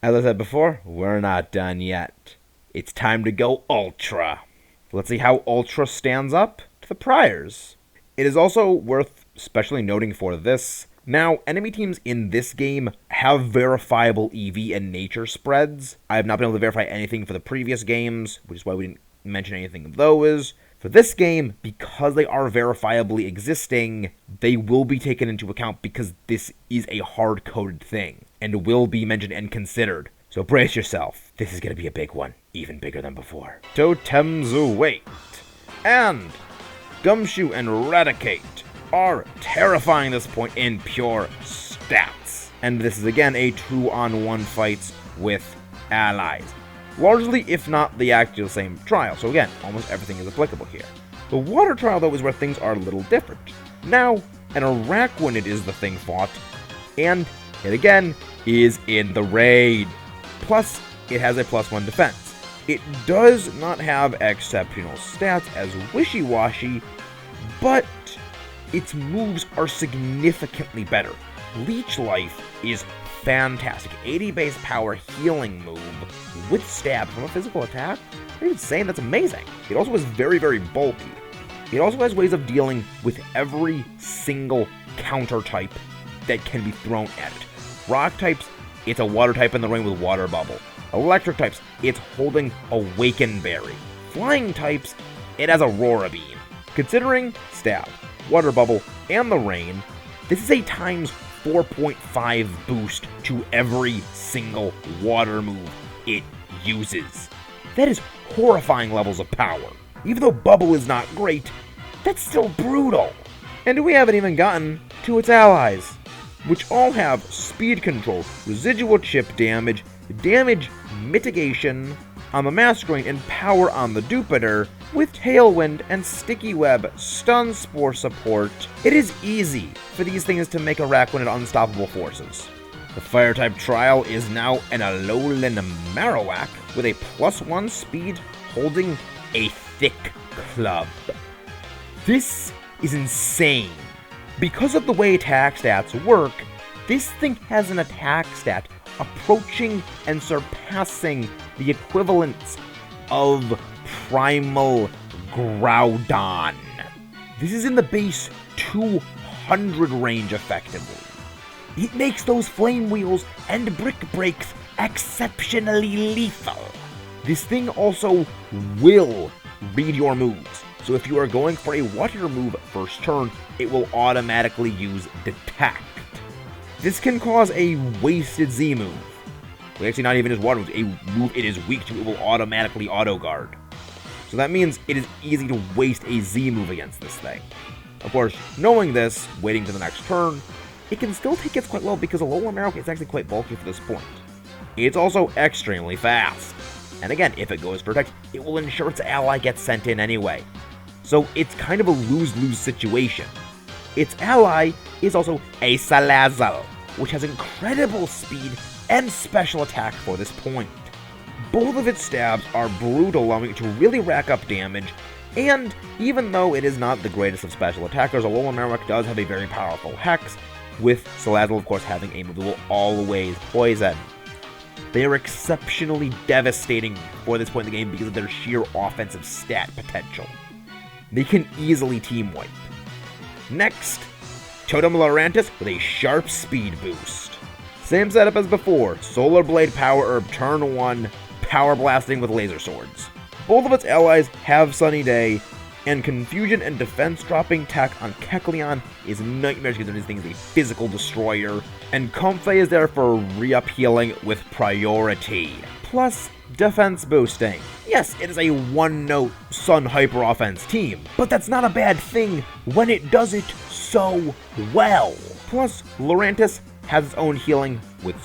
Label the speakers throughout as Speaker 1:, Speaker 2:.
Speaker 1: As I said before, we're not done yet. It's time to go Ultra. Let's see how Ultra stands up to the priors. It is also worth especially noting for this. Now, enemy teams in this game have verifiable EV and nature spreads. I have not been able to verify anything for the previous games, which is why we didn't mention anything of those. For this game, because they are verifiably existing, they will be taken into account because this is a hard-coded thing and will be mentioned and considered. So brace yourself. This is going to be a big one, even bigger than before. Totemzuwait and Gumshoe and Raticate are terrifying this point in pure stats. And this is again a 2-on-1 fight with allies. Largely, if not the actual same trial. So again, almost everything is applicable here. The water trial, though, is where things are a little different. Now, an Araquanid is the thing fought, and it again is in the raid. Plus, it has a +1 defense. It does not have exceptional stats as Wishy-Washy, but its moves are significantly better. Leech Life is fantastic. 80 base power healing move with stab from a physical attack. I'm insane, that's amazing. It also is very, very bulky. It also has ways of dealing with every single counter type that can be thrown at it. Rock types, it's a water type in the rain with Water Bubble. Electric types, it's holding Awaken Berry. Flying types, it has Aurora Beam. Considering stab, Water Bubble, and the rain, this is a times 4.5 boost to every single water move it uses. That is horrifying levels of power. Even though Bubble is not great, that's still brutal. And we haven't even gotten to its allies, which all have speed control, residual chip damage, damage mitigation on the Masquerain, and power on the Jupiter, with Tailwind and Sticky Web stun spore support. It is easy for these things to make Araquanid unstoppable forces. The Fire-type trial is now an Alolan Marowak with a +1 speed holding a thick club. This is insane. Because of the way attack stats work, this thing has an attack stat approaching and surpassing the equivalents of Primal Groudon. This is in the base 200 range effectively. It makes those Flame Wheels and Brick Breaks exceptionally lethal. This thing also will read your moves. So if you are going for a water move first turn, it will automatically use Detect. This can cause a wasted Z move. Well, actually, not even just water moves. A move it is weak to, it will automatically auto-guard. So that means it is easy to waste a Z move against this thing. Of course, knowing this, waiting to the next turn, it can still take hits quite well because Alola Marowak is actually quite bulky for this point. It's also extremely fast. And again, if it goes for Protect, it will ensure its ally gets sent in anyway. So it's kind of a lose-lose situation. Its ally is also a Salazzle, which has incredible speed and special attack for this point. Both of its stabs are brutal, allowing it to really rack up damage, and even though it is not the greatest of special attackers, Alola Marowak does have a very powerful Hex, with Salazzle of course having a move that will always poison. They are exceptionally devastating for this point in the game because of their sheer offensive stat potential. They can easily team wipe. Next, Totem Lurantis with a sharp speed boost. Same setup as before, Solar Blade Power Herb turn 1, Power Blasting with Laser Swords. Both of its allies have Sunny Day, and Confusion and Defense dropping tech on Kecleon is nightmarish because this thing is a physical destroyer, and Comfey is there for re-up healing with priority, plus defense boosting. Yes, it is a one-note Sun Hyper Offense team, but that's not a bad thing when it does it so well. Plus, Lurantis has its own healing with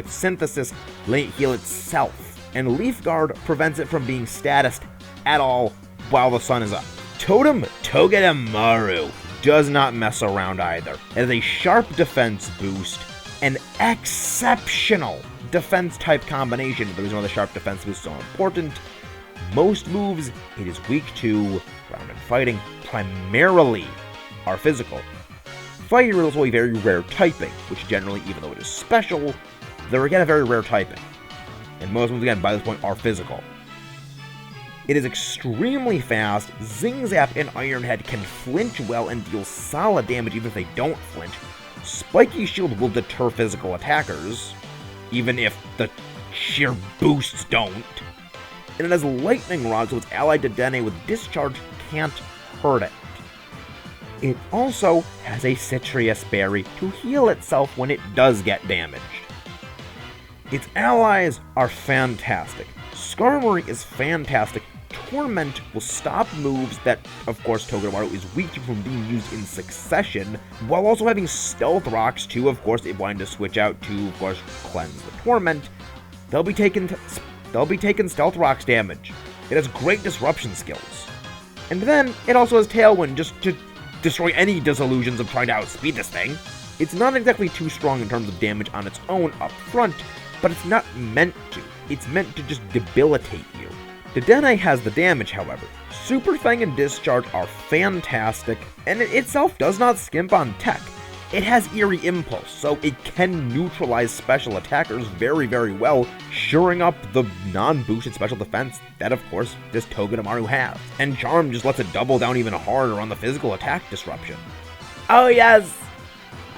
Speaker 1: Synthesis, letting it heal itself, and Leaf Guard prevents it from being statused at all while the sun is up. Totem Togedemaru does not mess around either. It has a sharp defense boost, an exceptional defense type combination. The reason why the sharp defense boost is so important. Most moves it is weak to, ground and fighting, primarily are physical. Fire is also a very rare typing, which generally, even though it is special, they're again a very rare typing. and most moves, again, by this point, are physical. It is extremely fast. Zing Zap and Iron Head can flinch well and deal solid damage even if they don't flinch. Spiky Shield will deter physical attackers, even if the sheer boosts don't. And it has Lightning Rod, so its ally Dedenne with Discharge can't hurt it. It also has a Citrus Berry to heal itself when it does get damaged. Its allies are fantastic. Skarmory is fantastic. Torment will stop moves that, of course, Togedemaru is weak to from being used in succession, while also having Stealth Rocks too, of course, if wanting to switch out to, of course, cleanse the Torment. They'll be taking Stealth Rocks damage. It has great disruption skills. And then, it also has Tailwind, just to destroy any disillusions of trying to outspeed this thing. It's not exactly too strong in terms of damage on its own up front, but it's not meant to. It's meant to just debilitate you. Dedenne has the damage, however. Super Fang and Discharge are fantastic, and it itself does not skimp on tech. It has Eerie Impulse, so it can neutralize special attackers very, very well, shoring up the non-boosted special defense that, of course, this Togedemaru has. And Charm just lets it double down even harder on the physical attack disruption. Oh yes!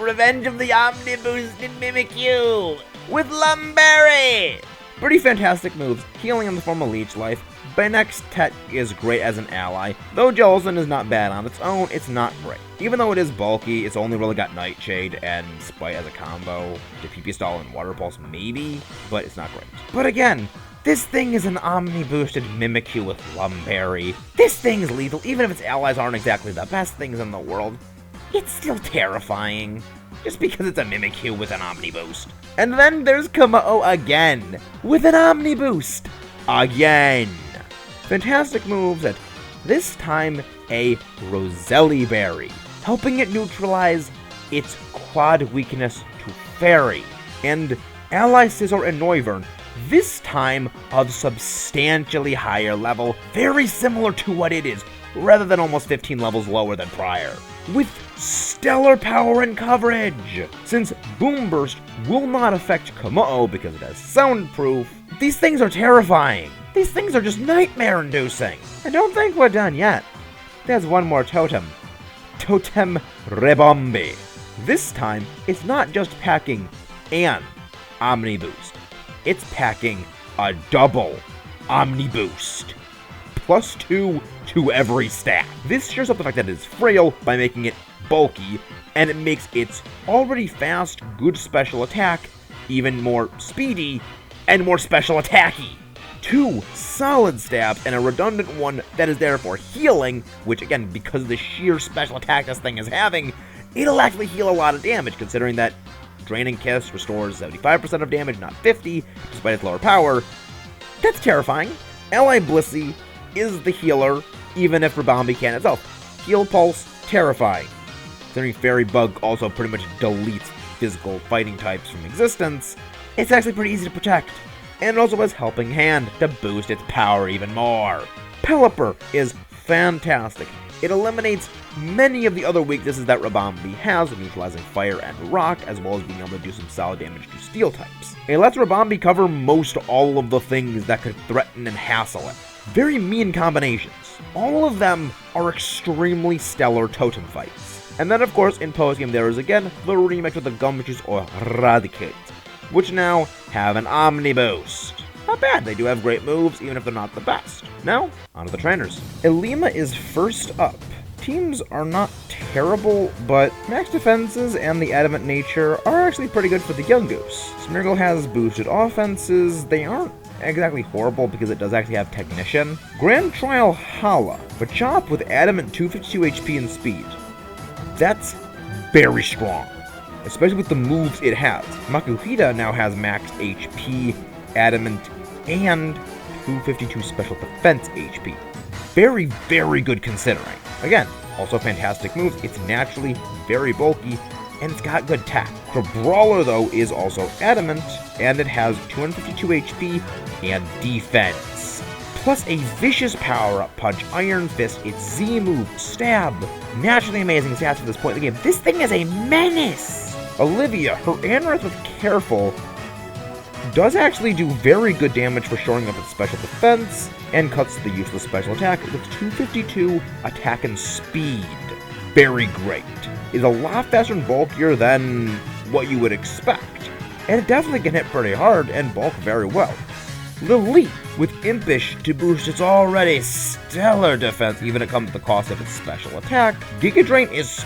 Speaker 1: Revenge of the Omni-Boosted Mimikyu! With Lumberry! Pretty fantastic moves, healing in the form of Leech Life. Banex Tet is great as an ally, though Jellicent is not bad on its own, it's not great. Even though it is bulky, it's only really got Nightshade and Spite as a combo, to PP Stall and Water Pulse maybe, but it's not great. But again, this thing is an Omni-boosted Mimikyu with Lumberry. This thing's lethal, even if its allies aren't exactly the best things in the world. It's still terrifying, just because it's a Mimikyu with an Omni-boost. And then there's Kommo-o again, with an Omni-boost. Again. Fantastic moves at this time a Roselli Berry, helping it neutralize its quad weakness to Fairy. And ally Scizor and Noivern, this time of substantially higher level, very similar to what it is, rather than almost 15 levels lower than prior. With stellar power and coverage! Since Boom Burst will not affect Kommo-o because it has soundproof, these things are terrifying. These things are just nightmare-inducing. And don't think we're done yet. There's one more totem. Totem Rebombi. This time, it's not just packing an Omni Boost. It's packing a double Omni Boost. +2 to every stat. This shows up the fact that it is frail by making it bulky, and it makes its already fast, good special attack even more speedy and more special attacky. 2 solid stabs and a redundant one that is there for healing, which again, because of the sheer special attack this thing is having, it'll actually heal a lot of damage, considering that Draining Kiss restores 75% of damage, not 50, despite its lower power. That's terrifying. Ally Blissey is the healer, even if Rebombi can't itself. Heal Pulse, terrifying. Considering Fairy Bug also pretty much deletes physical fighting types from existence, it's actually pretty easy to protect. And it also has Helping Hand to boost its power even more. Pelipper is fantastic. It eliminates many of the other weaknesses that Rebombi has, neutralizing fire and rock, as well as being able to do some solid damage to steel types. It lets Rebombi cover most all of the things that could threaten and hassle it. Very mean combinations. All of them are extremely stellar totem fights. And then of course in postgame there is again the remix with the Gumshoes or Radicate, which now have an Omni Boost. Not bad, they do have great moves, even if they're not the best. Now, on to the trainers. Ilima is first up. Teams are not terrible, but max defenses and the adamant nature are actually pretty good for the Yungoos. Smeargle has boosted offenses. They aren't exactly horrible because it does actually have Technician. Grand Trial Hala, Machop with adamant 252 HP and speed. That's very strong, especially with the moves it has. Makuhita now has max HP, adamant, and 252 special defense HP. Very, very good considering. Again, also fantastic moves. It's naturally very bulky, and it's got good tech. The Brawler, though, is also adamant, and it has 252 HP and defense. Plus a vicious power-up punch, Iron Fist, its Z move, Stab. Naturally amazing stats for this point in the game. This thing is a menace! Olivia, her Anorith with Careful does actually do very good damage for shoring up its special defense, and cuts the useless special attack with 252 attack and speed. Very great. It's a lot faster and bulkier than what you would expect, and it definitely can hit pretty hard and bulk very well. Leap with Impish to boost its already stellar defense, even at comes at the cost of its special attack. Giga Drain is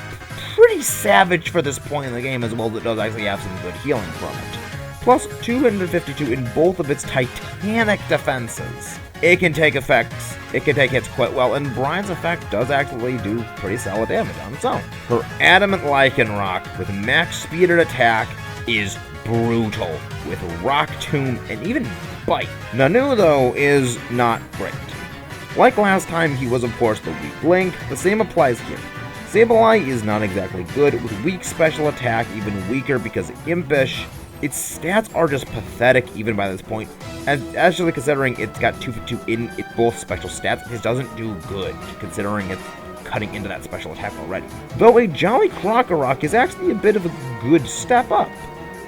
Speaker 1: pretty savage for this point in the game, as well as it does actually have some good healing from it. Plus 252 in both of its titanic defenses. It can take effects, it can take hits quite well, and Brian's effect does actually do pretty solid damage on its own. Her Adamant Lycanroc with max speed and attack is brutal, with Rock Tomb and even Bite. Nanu, though, is not great. Like last time, he was of course the weak link, the same applies here. Sableye is not exactly good, with weak special attack, even weaker because Impish. Its stats are just pathetic even by this point, as actually considering it's got 252 in its both special stats, it doesn't do good, considering it's cutting into that special attack already. Though a Jolly Crocorock is actually a bit of a good step up.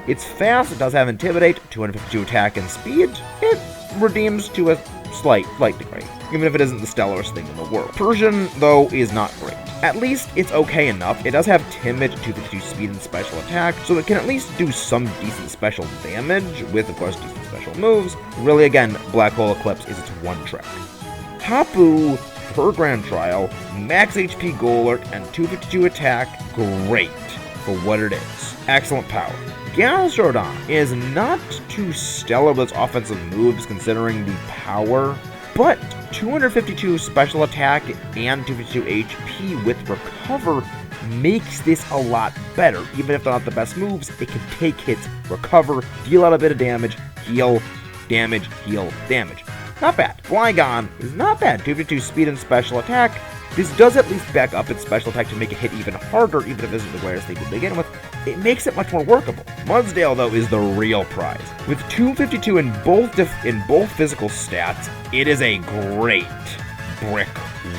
Speaker 1: It's fast, it does have Intimidate, 252 attack and speed. It redeems to a slight degree, even if it isn't the stellarest thing in the world. Persian, though, is not great. At least it's okay enough. It does have Timid, 252 speed and special attack, so it can at least do some decent special damage, with, of course, decent special moves. Really, again, Black Hole Eclipse is its one trick. Tapu, per Grand Trial, max HP Golurk and 252 attack, great for what it is. Excellent power. Gastrodon is not too stellar with its offensive moves considering the power, but 252 special attack and 252 HP with Recover makes this a lot better. Even if they're not the best moves, it can take hits, recover, deal out a bit of damage, heal, damage, heal, damage. Not bad. Flygon is not bad. 252 speed and special attack. This does at least back up its special attack to make it hit even harder, even if it isn't the greatest thing to begin with. It makes it much more workable. Mudsdale, though, is the real prize. With 252 in both physical stats, it is a great brick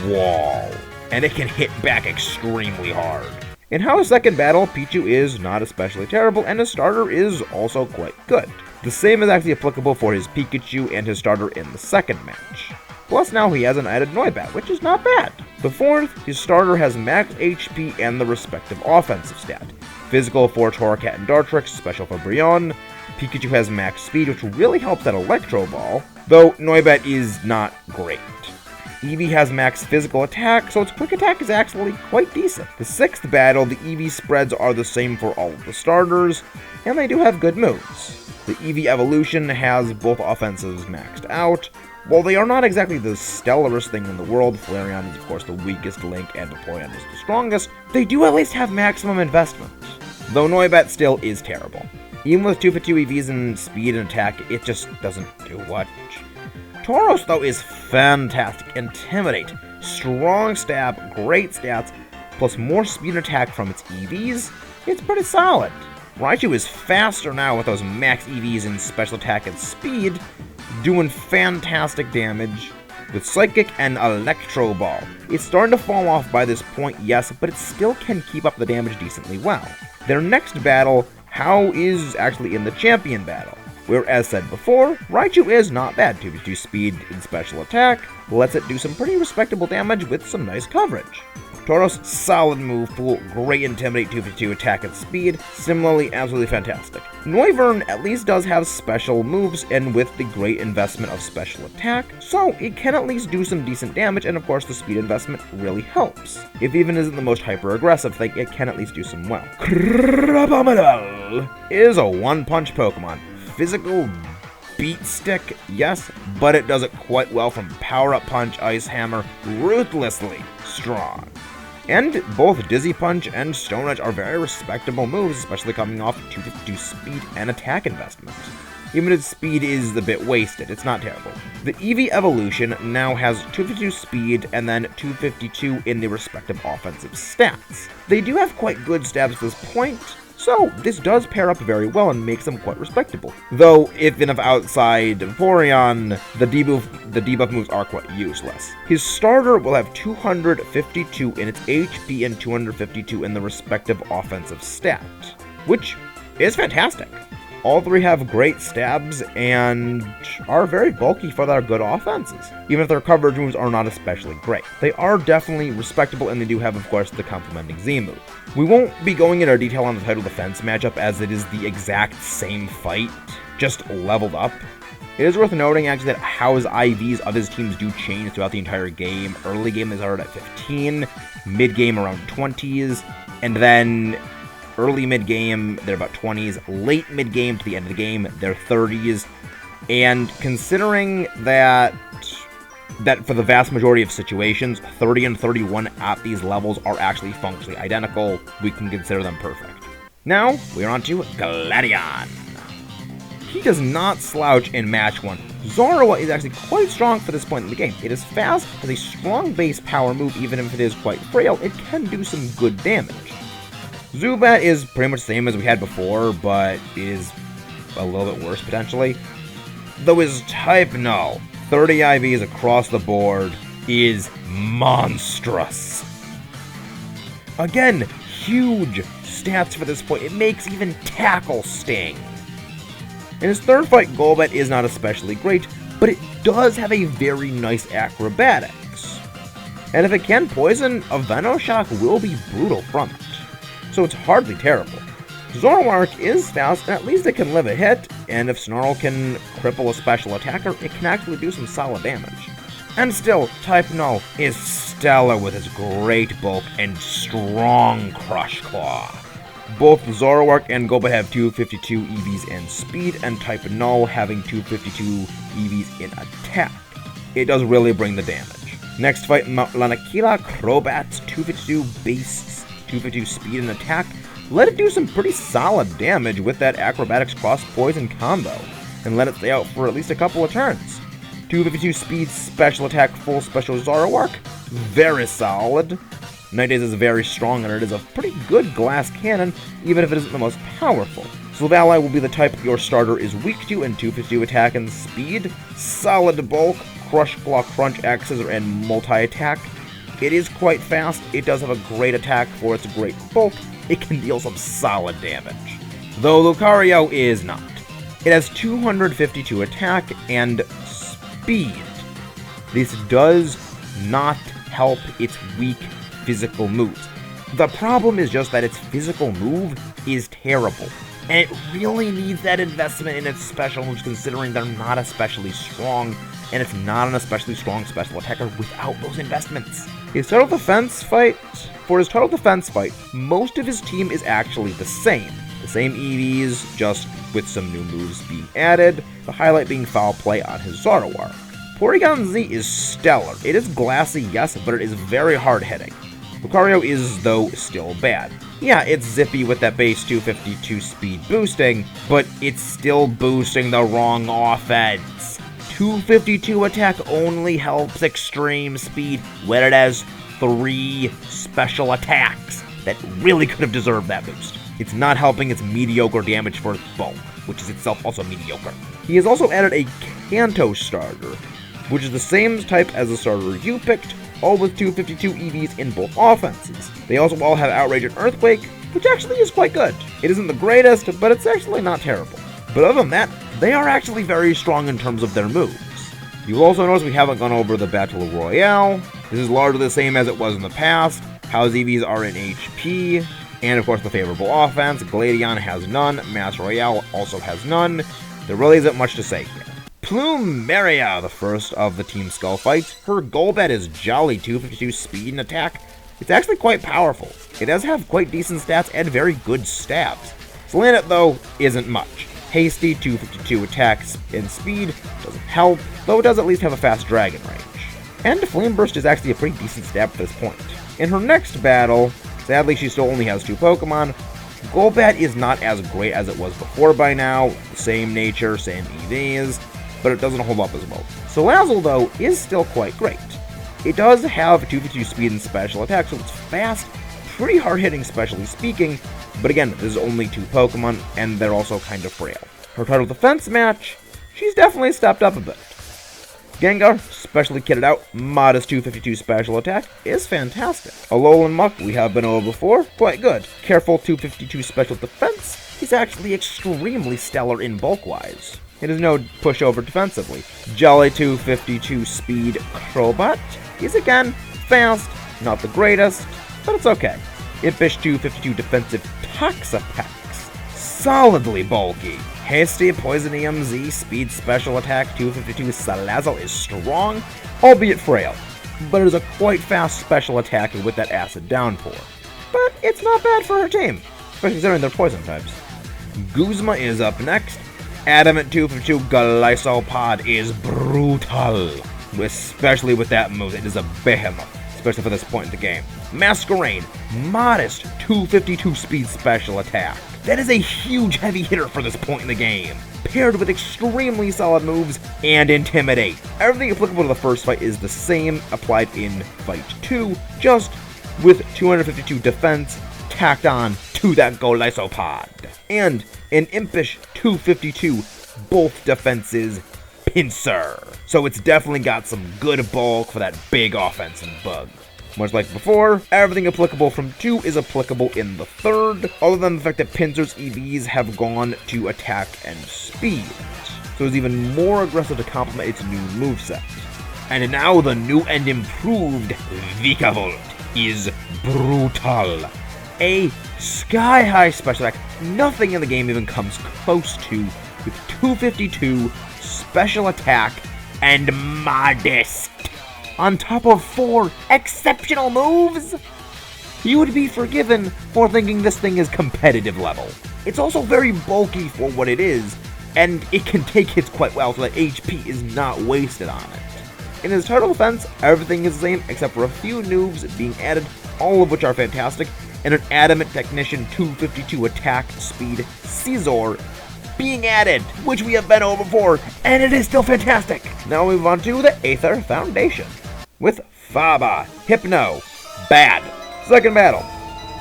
Speaker 1: wall, and it can hit back extremely hard. In How's Second Battle, Pichu is not especially terrible, and his starter is also quite good. The same is actually applicable for his Pikachu and his starter in the second match. Plus now he has an added Noibat, which is not bad. The fourth, his starter has max HP and the respective offensive stat. Physical for Torracat and Dartrix, special for Brionne. Pikachu has max speed, which really helps that Electro Ball, though Noibat is not great. Eevee has max physical attack, so its quick attack is actually quite decent. The sixth battle, the Eevee spreads are the same for all of the starters, and they do have good moves. The Eevee evolution has both offensives maxed out. While they are not exactly the stellarest thing in the world, Flareon is of course the weakest link and Vaporeon is the strongest, they do at least have maximum investment. Though Noibat still is terrible. Even with 252 EVs in speed and attack, it just doesn't do much. Tauros, though, is fantastic. Intimidate, strong stab, great stats, plus more speed and attack from its EVs. It's pretty solid. Raichu is faster now with those max EVs in special attack and speed, doing fantastic damage with Psychic and Electro Ball. It's starting to fall off by this point, yes, but it still can keep up the damage decently well. Their next battle, How, is actually in the champion battle, where, as said before, Raichu is not bad. 252 speed and special attack lets it do some pretty respectable damage with some nice coverage. Tauros, solid move pool, great Intimidate, 252 attack and speed, similarly absolutely fantastic. Noivern at least does have special moves, and with the great investment of special attack, so it can at least do some decent damage, and of course the speed investment really helps. If even isn't the most hyper-aggressive thing, it can at least do some well. Crabominal is a one-punch Pokemon. Physical beat stick, yes, but it does it quite well from Power Up Punch, Ice Hammer, ruthlessly strong. And both Dizzy Punch and Stone Edge are very respectable moves, especially coming off 252 speed and attack investment. Even its speed is a bit wasted, it's not terrible. The Eevee evolution now has 252 speed and then 252 in the respective offensive stats. They do have quite good stats at this point, so this does pair up very well and makes them quite respectable. Though, even if outside Vaporeon, the debuff moves are quite useless. His starter will have 252 in its HP and 252 in the respective offensive stat, which is fantastic. All three have great stabs and are very bulky for their good offenses, even if their coverage moves are not especially great. They are definitely respectable, and they do have, of course, the complementing Z move. We won't be going into detail on the title defense matchup, as it is the exact same fight, just leveled up. It is worth noting, actually, that how his IVs of his teams do change throughout the entire game. Early game, they started at 15, mid-game around 20s, and then early mid-game, they're about 20s. Late mid-game to the end of the game, they're 30s. And considering that for the vast majority of situations, 30 and 31 at these levels are actually functionally identical, we can consider them perfect. Now, we're on to Gladion. He does not slouch in match 1. Zorua is actually quite strong for this point in the game. It is fast, has a strong base power move, even if it is quite frail, it can do some good damage. Zubat is pretty much the same as we had before, but is a little bit worse potentially. Though his type, no. 30 IVs across the board is monstrous. Again, huge stats for this point. It makes even tackle sting. In his third fight, Golbat is not especially great, but it does have a very nice acrobatics. And if it can poison, a Venoshock will be brutal from it. So it's hardly terrible. Zoromark is fast, and at least it can live a hit, and if Snarl can cripple a special attacker, it can actually do some solid damage. And still, Type No is stellar with its great bulk and strong Crush Claw. Both Zoroark and Golbat have 252 EVs in speed, and Type No having 252 EVs in attack. It does really bring the damage. Next fight, Lanakila Krobat's 252 base, 252 speed and attack. Let it do some pretty solid damage with that acrobatics cross poison combo, and let it stay out for at least a couple of turns. 252 speed, special attack, full special Zoroark, very solid. Night Days is very strong, and it is a pretty good glass cannon, even if it isn't the most powerful. Silvally will be the type your starter is weak to in 252 attack and speed, solid bulk, Crush Claw, Crunch, X-Scissor, and multi-attack. It is quite fast, it does have a great attack for its great bulk, it can deal some solid damage. Though Lucario is not. It has 252 attack and speed. This does not help its weak physical moves. The problem is just that its physical move is terrible, and it really needs that investment in its special moves, considering they're not especially strong, and it's not an especially strong special attacker without those investments. For his total defense fight, most of his team is actually the same. The same EVs, just with some new moves being added, the highlight being foul play on his Zoroark. Porygon Z is stellar. It is glassy, yes, but it is very hard-hitting. Lucario is, though, still bad. Yeah, it's zippy with that base 252 speed boosting, but it's still boosting the wrong offense. 252 attack only helps extreme speed when it has 3 special attacks that really could have deserved that boost. It's not helping its mediocre damage for its bulk, which is itself also mediocre. He has also added a Kanto starter, which is the same type as the starter you picked, all with 252 EVs in both offenses. They also all have Outrage and Earthquake, which actually is quite good. It isn't the greatest, but it's actually not terrible. But other than that, they are actually very strong in terms of their moves. You'll also notice we haven't gone over the Battle Royale. This is largely the same as it was in the past. House EVs are in HP, and of course the favorable offense. Gladion has none, Mass Royale also has none. There really isn't much to say here. Plumeria, the first of the Team Skull fights. Her Golbat is jolly 252 speed and attack. It's actually quite powerful. It does have quite decent stats and very good stabs. Slaying it, though, isn't much. Hasty 252 attacks and speed doesn't help, though it does at least have a fast dragon range. And Flame Burst is actually a pretty decent stab at this point. In her next battle, sadly she still only has 2 Pokemon. Golbat is not as great as it was before by now, same nature, same EVs, but it doesn't hold up as well. Salazzle, though, is still quite great. It does have 252 speed and special attack, so it's fast, pretty hard-hitting specially speaking, but again, this is only 2 Pokemon, and they're also kind of frail. Her title defense match, she's definitely stepped up a bit. Gengar, specially kitted out, modest 252 special attack, is fantastic. Alola and Muck, we have been over before, quite good. Careful 252 special defense is actually extremely stellar in bulk-wise. It is no pushover defensively. Jolly 252 speed Krobat is again fast, not the greatest, but it's okay. Impish 252 defensive Toxapex, solidly bulky. Hasty Poison EMZ speed special attack 252 Salazzle is strong, albeit frail, but it is a quite fast special attack with that acid downpour. But it's not bad for her team, especially considering their poison types. Guzma is up next. Adamant 252 Glisopod is brutal, especially with that move. It is a behemoth, especially for this point in the game. Masquerain, modest 252 speed special attack. That is a huge heavy hitter for this point in the game, paired with extremely solid moves and Intimidate. Everything applicable to the first fight is the same applied in Fight 2, just with 252 defense tacked on to that Golisopod. And an impish 252 both defenses pincer. So it's definitely got some good bulk for that big offensive bug. Much like before, everything applicable from 2 is applicable in the third, other than the fact that Pinsir's EVs have gone to attack and speed. So it's even more aggressive to complement its new moveset. And now the new and improved Vikavolt is brutal. A sky-high special attack nothing in the game even comes close to, with 252 special attack and modest. On top of 4 exceptional moves, you would be forgiven for thinking this thing is competitive level. It's also very bulky for what it is, and it can take hits quite well, so that HP is not wasted on it. In his total defense, everything is the same except for a few noobs being added, all of which are fantastic, and an Adamant Technician 252 attack speed Caesar being added, which we have been over before, and it is still fantastic. Now we move on to the Aether Foundation. With Faba, Hypno, bad. Second battle.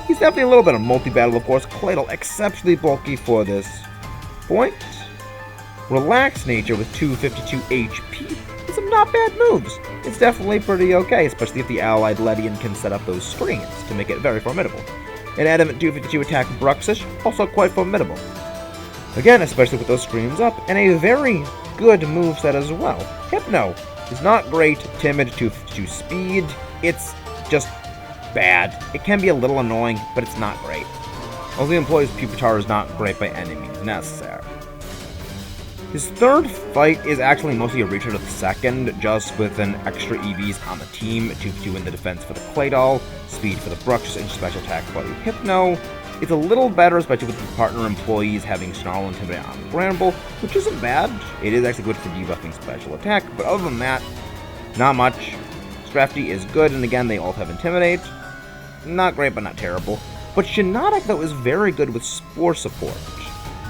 Speaker 1: He's definitely a little bit of multi-battle, of course. Claydol, exceptionally bulky for this point. Relaxed Nature with 252 HP. And some not bad moves. It's definitely pretty okay, especially if the allied Gladion can set up those screens to make it very formidable. An Adamant 252 attack Bruxish, also quite formidable. Again, especially with those screens up, and a very good moveset as well. Hypno is not great, timid, 252 speed. It's just bad. It can be a little annoying, but it's not great. Also, the employee's Pupitar is not great by any means necessary. His third fight is actually mostly a reacher to the second, just with an extra EVs on the team, 252 in the defense for the Claydol, speed for the Bruxish, and special attack for the Hypno. It's a little better, especially with the partner employees having Snarl and Intimidate on Bramble, which isn't bad. It is actually good for debuffing special attack, but other than that, not much. Strafty is good, and again, they all have Intimidate. Not great, but not terrible. But Shiinotic, though, is very good with Spore support,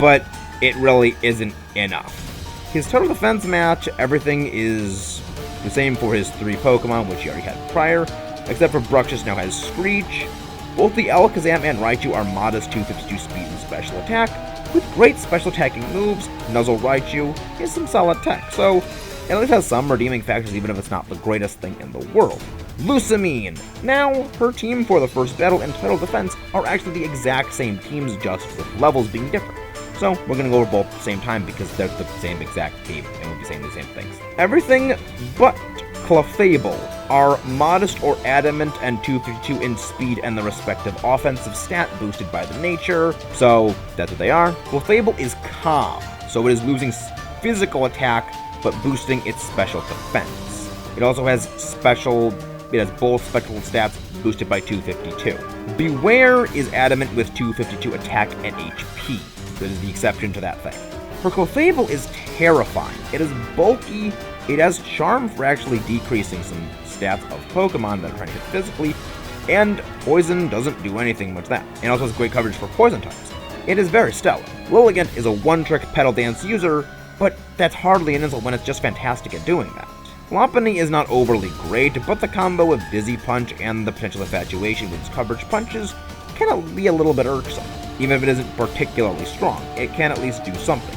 Speaker 1: but it really isn't enough. His total defense match, everything is the same for his 3 Pokemon, which he already had prior, except for Bruxish now has Screech. Both the Alakazam and Raichu are modest 252 speed and special attack, with great special attacking moves. Nuzzle Raichu is some solid tech, so it at least has some redeeming factors even if it's not the greatest thing in the world. Lusamine. Now, her team for the first battle and total defense are actually the exact same teams, just with levels being different. So we're going to go over both at the same time because they're the same exact team and we'll be saying the same things. Everything but Clefable are modest or adamant and 252 in speed and the respective offensive stat boosted by the nature, so that's what they are. Clefable is calm, so it is losing physical attack but boosting its special defense. It also has both special stats boosted by 252. Beware is adamant with 252 attack and HP. That is the exception to that thing. Her Clefable is terrifying. It is bulky. It has charm for actually decreasing some stats of Pokemon that are trying to hit physically, and Poison doesn't do anything with that. And also has great coverage for Poison types. It is very stellar. Lilligant is a one-trick Petal Dance user, but that's hardly an insult when it's just fantastic at doing that. Lopunny is not overly great, but the combo of Dizzy Punch and the potential infatuation with its coverage punches can be a little bit irksome. Even if it isn't particularly strong, it can at least do something.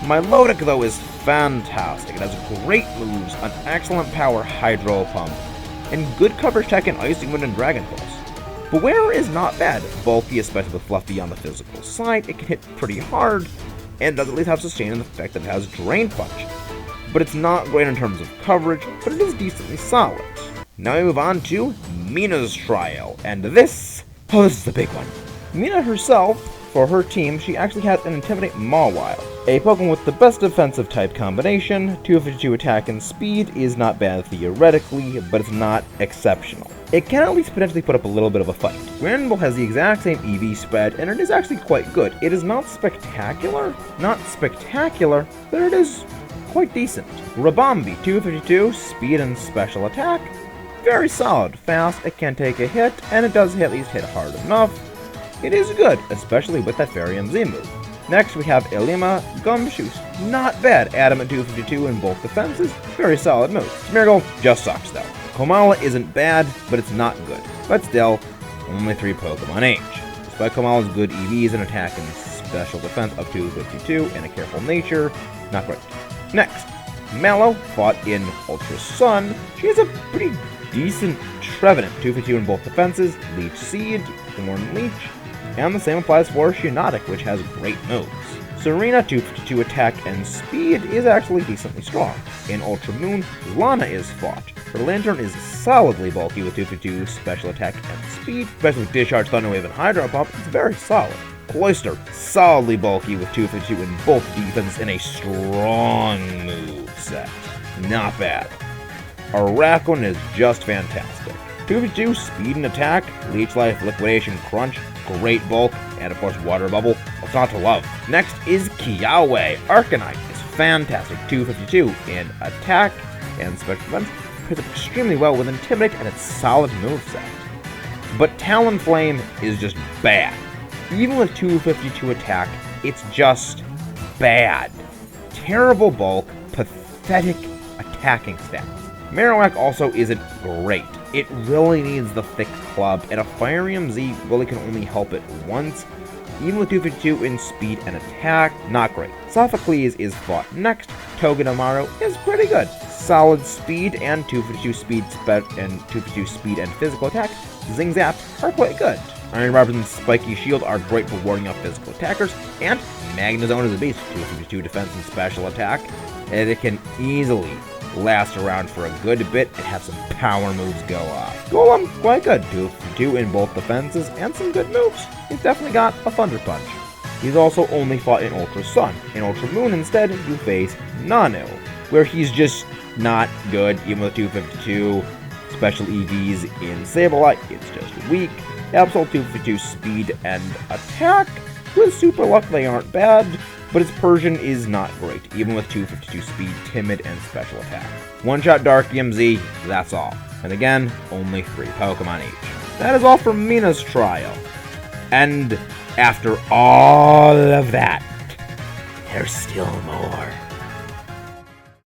Speaker 1: Milotic, though, is fantastic. It has great moves, an excellent power Hydro Pump, and good coverage tech in Icy Wind and Dragon Pulse. Beware is not bad, bulky, especially with Fluffy on the physical side. It can hit pretty hard, and does at least have sustain in the fact that it has Drain Punch. But it's not great in terms of coverage, but it is decently solid. Now we move on to Mina's trial, and this is the big one. Mina herself, for her team, she actually has an Intimidate Mawile. A Pokemon with the best defensive type combination, 252 attack and speed is not bad theoretically, but it's not exceptional. It can at least potentially put up a little bit of a fight. Granbull has the exact same EV spread, and it is actually quite good. It is not spectacular, but it is quite decent. Rabombi, 252, speed and special attack. Very solid, fast, it can take a hit, and it does at least hit hard enough. It is good, especially with that Fairy MZ move. Next we have Ilima, Gumshoos. Not bad, Adamant 252 in both defenses, very solid move. Smeargle just sucks though. Komala isn't bad, but it's not good. But still, only 3 Pokemon age. Despite Komala's good EVs and attack and special defense up to 52 and a careful nature, not great. Next, Mallow fought in Ultra Sun. She has a pretty decent Trevenant, 252 in both defenses, Leech Seed, Thorn Leech, and the same applies for Shiinotic, which has great moves. Serena, 252 attack and speed, is actually decently strong. In Ultra Moon, Lana is fought. Her Lantern is solidly bulky with 252 special attack and speed, especially with Discharge, Thunder Wave, and Hydro Pump, it's very solid. Cloyster, solidly bulky with 252 in both defense and a strong move set. Not bad. Arachnid is just fantastic. 252 speed and attack, Leech Life, Liquidation, Crunch, great bulk, and of course Water Bubble. What's not to love? Next is Kiawe. Arcanine is fantastic, 252 in attack and special defense. Plays up extremely well with Intimidate and its solid moveset. But Talonflame is just bad. Even with 252 attack, it's just bad. Terrible bulk, pathetic attacking stats. Marowak also isn't great. It really needs the thick club, and a Fire MZ really can only help it once. Even with 252 in speed and attack, not great. Sophocles is fought next. Togedemaru is pretty good. Solid speed and 252 speed and physical attack. Zing Zap are quite good. Iron Barbs and Spiky Shield are great for warding off physical attackers, and Magnezone is a beast, 252 defense and special attack, and it can easily last around for a good bit and have some power moves go off. Golem, quite good, 252 in both defenses and some good moves. He's definitely got a Thunder Punch. He's also only fought in Ultra Sun. In Ultra Moon instead, you face Nanu, where he's just not good, even with 252 special EVs in Sableye, it's just weak. Absol 252 speed and attack. With Super Luck they aren't bad, but its Persian is not great, even with 252 speed, timid, and special attack. One-shot Dark EMZ, that's all. And again, only 3 Pokemon each. That is all for Mina's trial. And after all of that, there's still more.